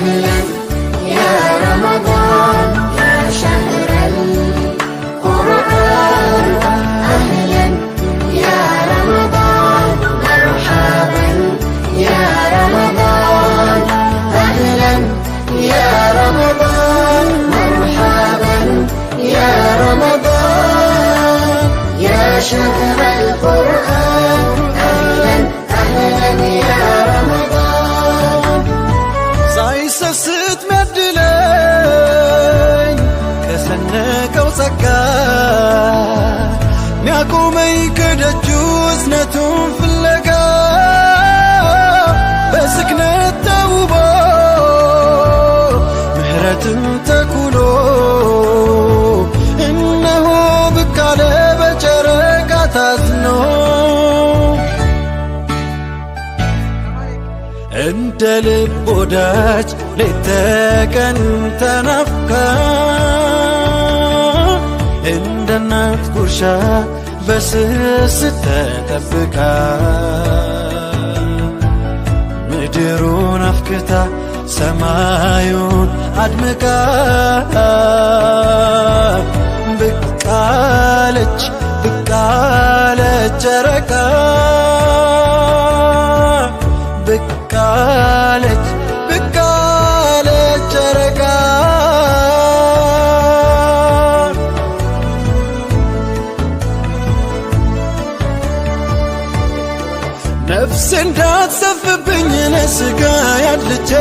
أهلا يا رمضان يا شهر القرآن أهلا يا رمضان مرحبا يا رمضان أهلا يا رمضان مرحبا يا رمضان يا شهر القرآن أهلا أهلا يا رمضان ሳይሰስት ሚያድለኝ ከሰነቀው ጸጋ ሚያቆመኝ ከደጁ እዝነቱን ፍለጋ በስክነት ተውቦ ምህረትን ተኩሎ እነሆ ብቅ አለ በጨረቃ ታዝኖ እንደ ልብ ወዳጅ ሌት ተቀን ተናፍቃ እንደ እናት ጉርሻ በስስት ተጠብቃ ምድሩን አፍክታ ሰማዩን አድምቃ ብቅ አለች ጨረቃ ብቅ አለች ጨረቃ ነፍሴ እንዳትሰፍብኝ ለሥጋ ያድልቼ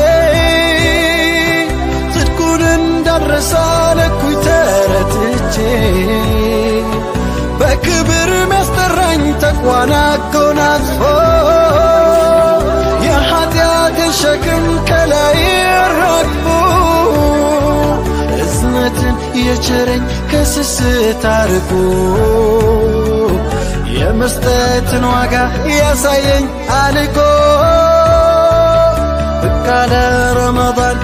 ጽድቁን እንዳልረሳ ለኩኝ ተረትቼ በክብር ሚያስጠራኝ ተቅዋን አጎናጽፎ የኃጢአትን ሸክም ከላይ አራግፎ እዝነትን የቸረኝ ከስስት አርቆ የመስጠትን ዋጋ ያሳየኝ አልቆ ብቅ አለ ረመዳን